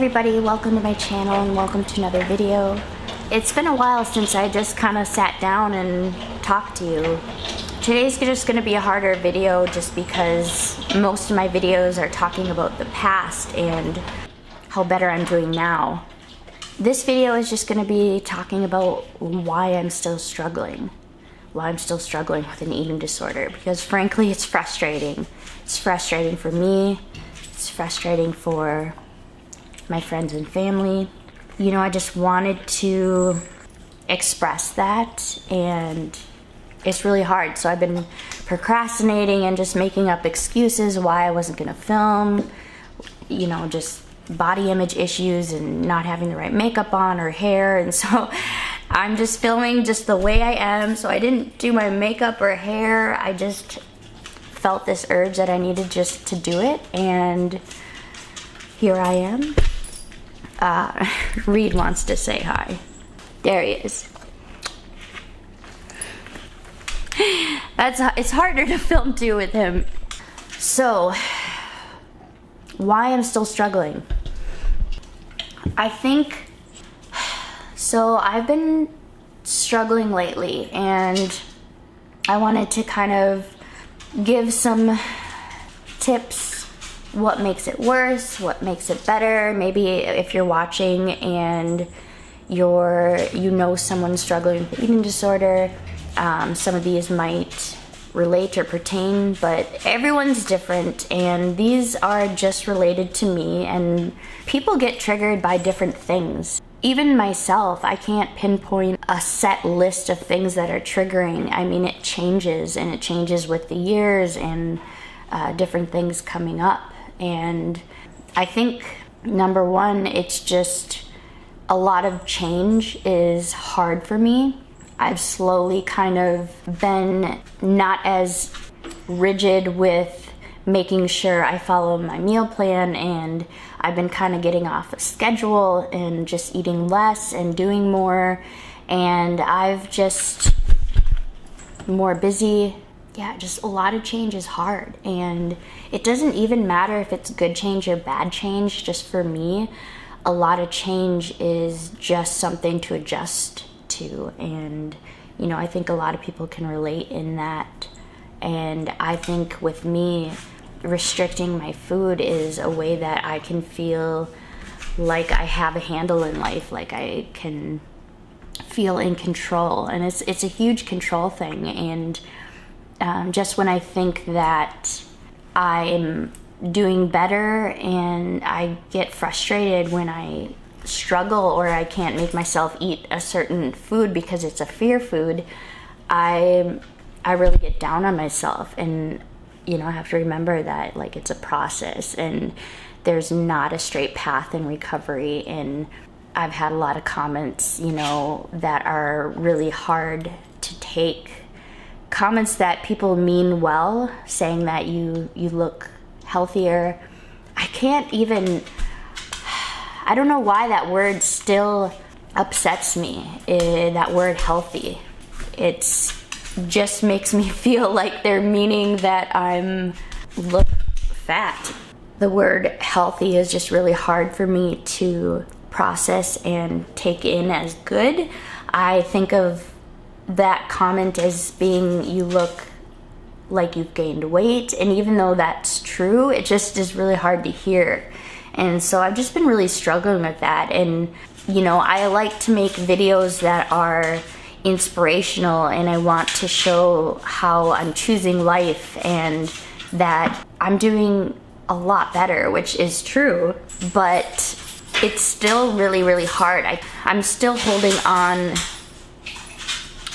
everybody, welcome to my channel and welcome to another video. It's been a while since I just kind of sat down and talked to you. Today's just going to be a harder video just because most of my videos are talking about the past and how better I'm doing now. This video is just going to be talking about why I'm still struggling. Why I'm still struggling with an eating disorder, because frankly it's frustrating. It's frustrating for me. It's frustrating for my friends and family. You know, I just wanted to express that and it's really hard. So I've been procrastinating and just making up excuses why I wasn't gonna film. You know, just body image issues and not having the right makeup on or hair, and so I'm just filming just the way I am. So I didn't do my makeup or hair. I just felt this urge that I needed just to do it, and here I am. Reed wants to say hi. There he is. It's harder to film too with him. So, why I'm still struggling? I think, so I've been struggling lately and I wanted to kind of give some tips. What makes it worse? What makes it better? Maybe if you're watching and you know someone struggling with eating disorder, some of these might relate or pertain, but everyone's different and these are just related to me, and people get triggered by different things. Even myself, I can't pinpoint a set list of things that are triggering. I mean, it changes, and it changes with the years and different things coming up. And I think, number one, it's just a lot of change is hard for me. I've slowly kind of been not as rigid with making sure I follow my meal plan, and I've been kind of getting off a schedule and just eating less and doing more, and I've just more busy. Yeah, just a lot of change is hard, and it doesn't even matter if it's good change or bad change. Just for me, a lot of change is just something to adjust to, and you know, I think a lot of people can relate in that. And I think with me, restricting my food is a way that I can feel like I have a handle in life, like I can feel in control, and it's a huge control thing. And just when I think that I'm doing better and I get frustrated when I struggle or I can't make myself eat a certain food because it's a fear food, I really get down on myself. And you know, I have to remember that like it's a process and there's not a straight path in recovery. And I've had a lot of comments, you know, that are really hard to take. Comments that people mean well, saying that you look healthier. I don't know why that word still upsets me, that word healthy. It's just makes me feel like they're meaning that I'm look fat. The word healthy is just really hard for me to process and take in as good. I think of that comment as being, you look like you've gained weight, and even though that's true, it just is really hard to hear. And so I've just been really struggling with that. And you know, I like to make videos that are inspirational, and I want to show how I'm choosing life and that I'm doing a lot better, which is true, but it's still really, really hard. I'm still holding on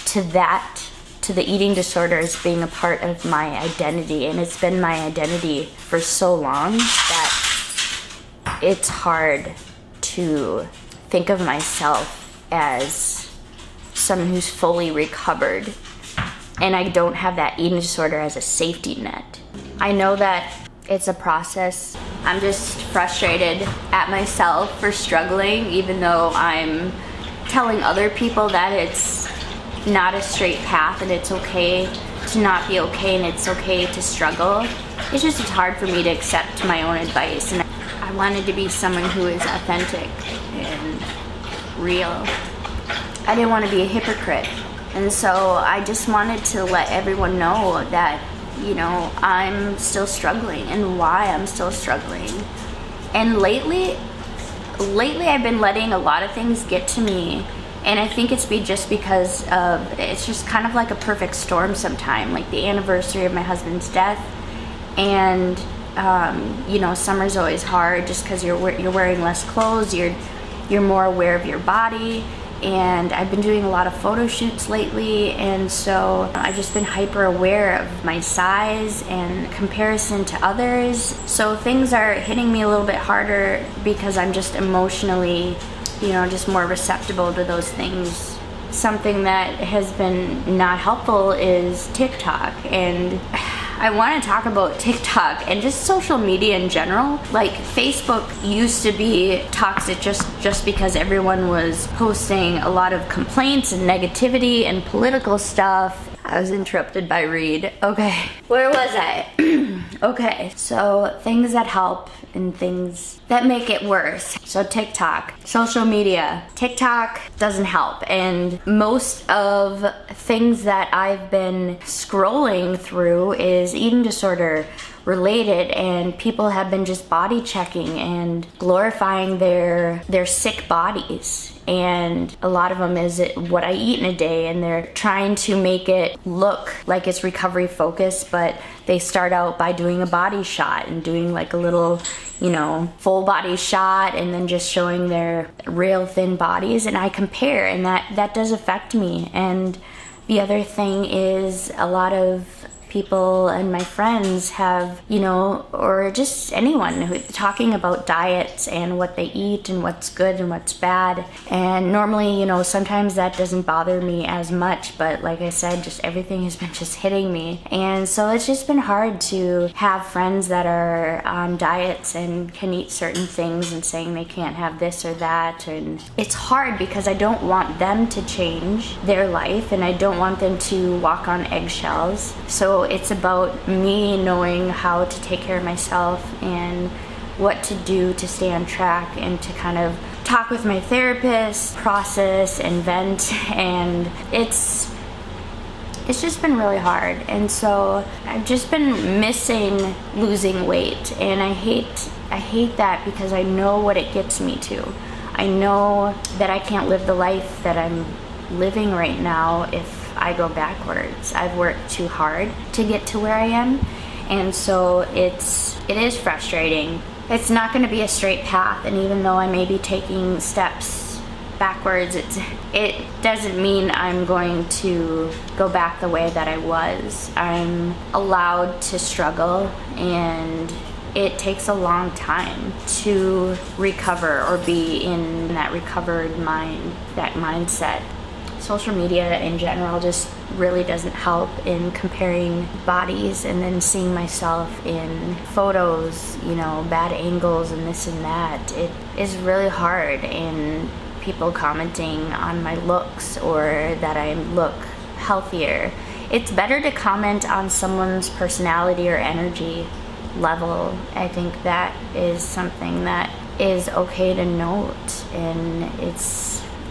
to the eating disorder as being a part of my identity, and it's been my identity for so long that it's hard to think of myself as someone who's fully recovered, and I don't have that eating disorder as a safety net. I know that it's a process. I'm just frustrated at myself for struggling, even though I'm telling other people that it's not a straight path and it's okay to not be okay and it's okay to struggle. It's hard for me to accept my own advice, and I wanted to be someone who is authentic and real. I didn't want to be a hypocrite. And so I just wanted to let everyone know that, you know, I'm still struggling and why I'm still struggling. And lately I've been letting a lot of things get to me. And I think it's just because of, it's just kind of like a perfect storm sometime, like the anniversary of my husband's death. And, you know, summer's always hard just because you're wearing less clothes, you're more aware of your body. And I've been doing a lot of photo shoots lately, and so I've just been hyper aware of my size and comparison to others. So things are hitting me a little bit harder because I'm just emotionally, you know, just more receptible to those things. Something that has been not helpful is TikTok, and I want to talk about TikTok and just social media in general. Like, Facebook used to be toxic just because everyone was posting a lot of complaints and negativity and political stuff. I was interrupted by Reed. Okay, where was I? Okay, so things that help and things that make it worse. So TikTok, social media. TikTok doesn't help, and most of things that I've been scrolling through is eating disorder related, and people have been just body checking and glorifying their sick bodies. And a lot of them is what I eat in a day, and they're trying to make it look like it's recovery focused, but they start out by doing a body shot and doing like a little, you know, full body shot, and then just showing their real thin bodies. And I compare, and that does affect me. And the other thing is, a lot of people and my friends have, you know, or just anyone who talking about diets and what they eat and what's good and what's bad. And normally, you know, sometimes that doesn't bother me as much, but like I said, just everything has been just hitting me. And so it's just been hard to have friends that are on diets and can eat certain things and saying they can't have this or that. And it's hard because I don't want them to change their life, and I don't want them to walk on eggshells. So it's about me knowing how to take care of myself and what to do to stay on track, and to kind of talk with my therapist, process and vent. And it's just been really hard. And so I've just been missing losing weight, and I hate that because I know what it gets me to. I know that I can't live the life that I'm living right now if I go backwards. I've worked too hard to get to where I am, and so it is frustrating. It's not going to be a straight path, and even though I may be taking steps backwards, it doesn't mean I'm going to go back the way that I was. I'm allowed to struggle, and it takes a long time to recover or be in that recovered mindset. Social media in general just really doesn't help in comparing bodies and then seeing myself in photos, you know, bad angles and this and that. It is really hard, and people commenting on my looks or that I look healthier. It's better to comment on someone's personality or energy level. I think that is something that is okay to note, and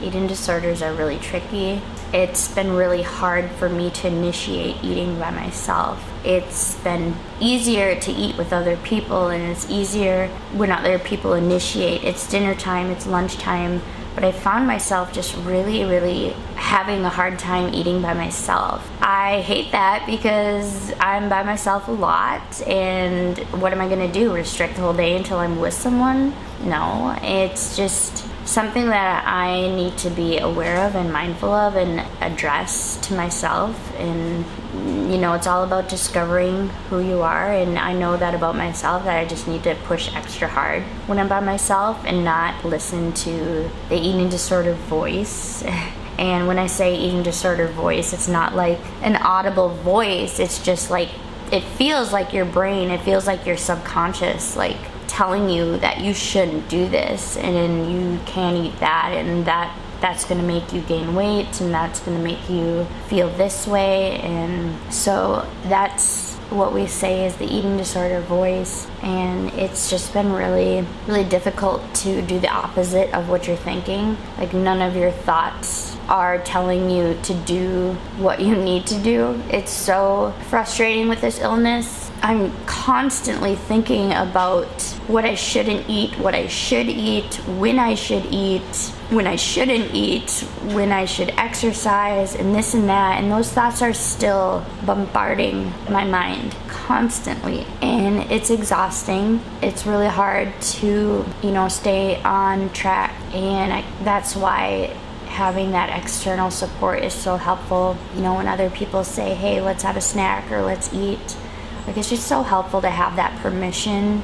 eating disorders are really tricky. It's been really hard for me to initiate eating by myself. It's been easier to eat with other people, and it's easier when other people initiate. It's dinner time, it's lunchtime, but I found myself just really, really having a hard time eating by myself. I hate that because I'm by myself a lot, and what am I gonna do? Restrict the whole day until I'm with someone? No, it's just something that I need to be aware of and mindful of and address to myself. And you know, it's all about discovering who you are, and I know that about myself, that I just need to push extra hard when I'm by myself and not listen to the eating disorder voice. And when I say eating disorder voice, it's not like an audible voice, it's just like, it feels like your brain, it feels like your subconscious, like telling you that you shouldn't do this, and then you can't eat that, and that's going to make you gain weight, and that's going to make you feel this way. And so that's what we say is the eating disorder voice, and it's just been really, really difficult to do the opposite of what you're thinking. Like, none of your thoughts are telling you to do what you need to do. It's so frustrating with this illness. I'm constantly thinking about what I shouldn't eat, what I should eat, when I should eat, when I shouldn't eat, when I should exercise, and this and that. And those thoughts are still bombarding my mind constantly. And it's exhausting. It's really hard to, stay on track. And that's why having that external support is so helpful. When other people say, hey, let's have a snack or let's eat, like, it's just so helpful to have that permission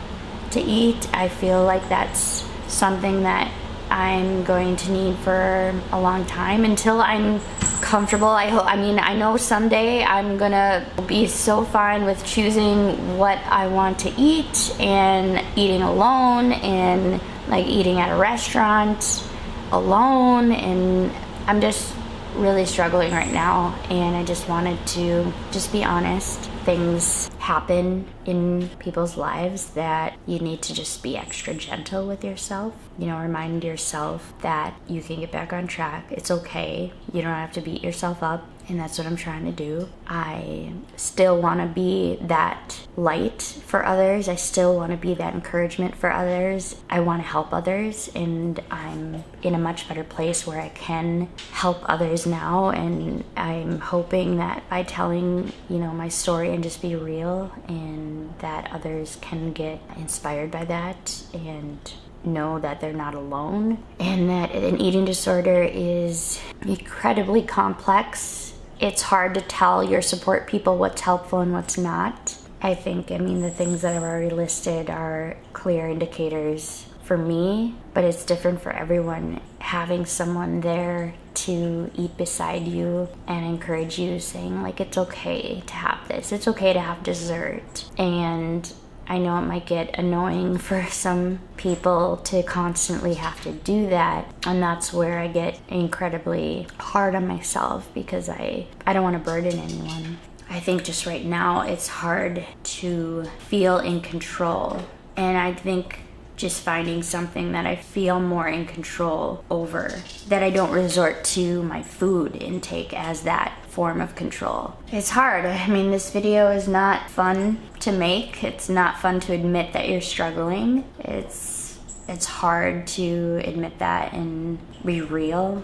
to eat. I feel like that's something that I'm going to need for a long time until I'm comfortable. I know someday I'm gonna be so fine with choosing what I want to eat and eating alone and like eating at a restaurant alone, and I'm just really struggling right now, and I just wanted to just be honest. Things happen in people's lives that you need to just be extra gentle with yourself. Remind yourself that you can get back on track. It's okay. You don't have to beat yourself up. And that's what I'm trying to do. I still want to be that light for others. I still want to be that encouragement for others. I want to help others, and I'm in a much better place where I can help others now. And I'm hoping that by telling, my story and just be real, and that others can get inspired by that and know that they're not alone, and that an eating disorder is incredibly complex. It's hard to tell your support people what's helpful and what's not. I mean, the things that I've already listed are clear indicators for me, but it's different for everyone. Having someone there to eat beside you and encourage you, saying, like, it's okay to have this, it's okay to have dessert. And I know it might get annoying for some people to constantly have to do that, and that's where I get incredibly hard on myself, because I don't want to burden anyone. I think just right now it's hard to feel in control, and I think just finding something that I feel more in control over, that I don't resort to my food intake as that form of control. It's hard. I mean, this video is not fun to make. It's not fun to admit that you're struggling. It's hard to admit that and be real,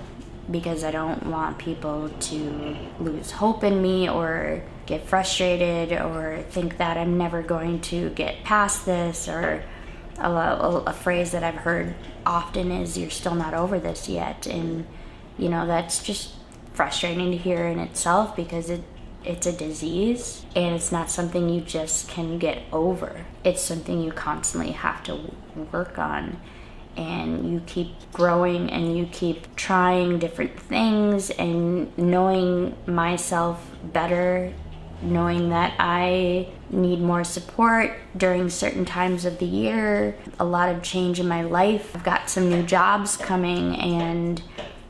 because I don't want people to lose hope in me or get frustrated or think that I'm never going to get past this. Or a phrase that I've heard often is, you're still not over this yet. And that's just frustrating to hear in itself, because it's a disease, and it's not something you just can get over. It's something you constantly have to work on, and you keep growing and you keep trying different things and knowing myself better, knowing that I need more support during certain times of the year. A lot of change in my life. I've got some new jobs coming, and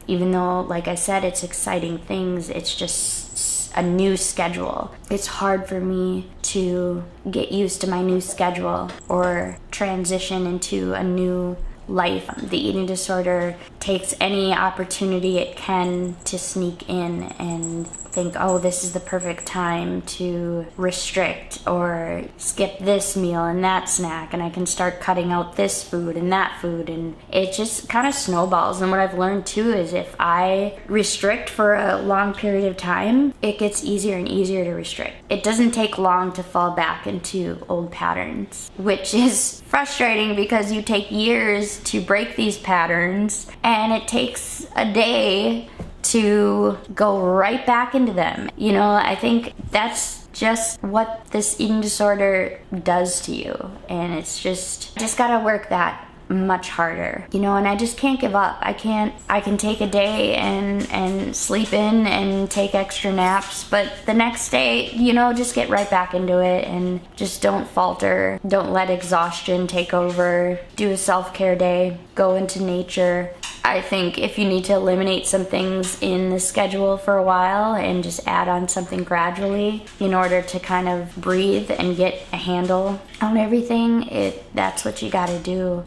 even though, like I said, it's exciting things, it's just a new schedule. It's hard for me to get used to my new schedule or transition into a new life. The eating disorder takes any opportunity it can to sneak in and think, oh, this is the perfect time to restrict or skip this meal and that snack, and I can start cutting out this food and that food, and it just kind of snowballs. And what I've learned too is if I restrict for a long period of time, it gets easier and easier to restrict. It doesn't take long to fall back into old patterns, which is frustrating because you take years to break these patterns, and it takes a day to go right back into them. I think that's just what this eating disorder does to you, and it's just gotta work that much harder, you know, and I just can't give up. I can take a day and sleep in and take extra naps, but the next day, you know, just get right back into it and just don't falter. Don't let exhaustion take over. Do a self-care day. Go into nature. I think if you need to eliminate some things in the schedule for a while and just add on something gradually in order to kind of breathe and get a handle on everything, that's what you gotta do.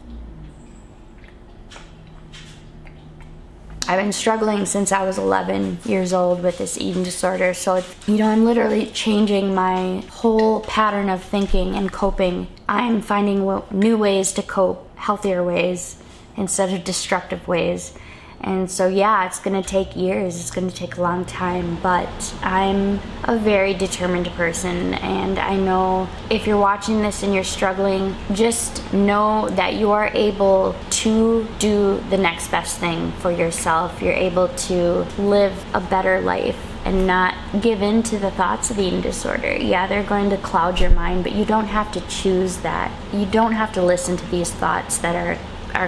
I've been struggling since I was 11 years old with this eating disorder, so you know, I'm literally changing my whole pattern of thinking and coping. I'm finding new ways to cope, healthier ways, instead of destructive ways. And so yeah, it's gonna take years, it's gonna take a long time, but I'm a very determined person, and I know if you're watching this and you're struggling, just know that you are able to do the next best thing for yourself. You're able to live a better life and not give in to the thoughts of eating disorder. Yeah, they're going to cloud your mind, but you don't have to choose that. You don't have to listen to these thoughts that are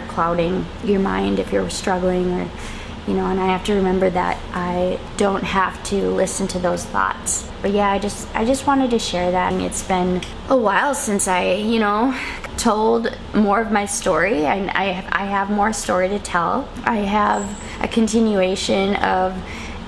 clouding your mind if you're struggling, or you know, and I have to remember that I don't have to listen to those thoughts. But yeah, I just wanted to share that. And it's been a while since I, you know, told more of my story. I have more story to tell. I have a continuation of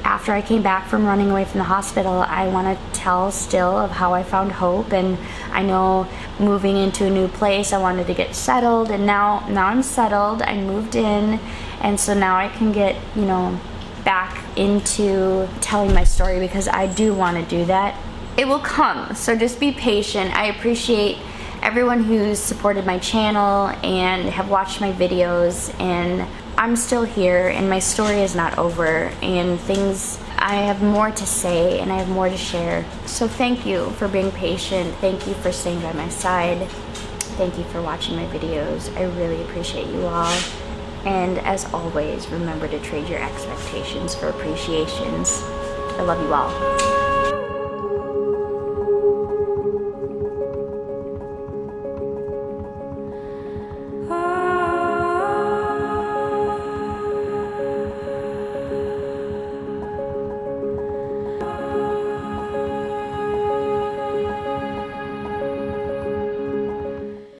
after I came back from running away from the hospital. I want to tell still of how I found hope, and I know moving into a new place, I wanted to get settled, and now I'm settled. I moved in, and so now I can get, you know, back into telling my story, because I do want to do that. It will come, so just be patient. I appreciate everyone who's supported my channel and have watched my videos, and I'm still here, and my story is not over, and I have more to say and I have more to share. So thank you for being patient. Thank you for staying by my side. Thank you for watching my videos. I really appreciate you all. And as always, remember to trade your expectations for appreciations. I love you all.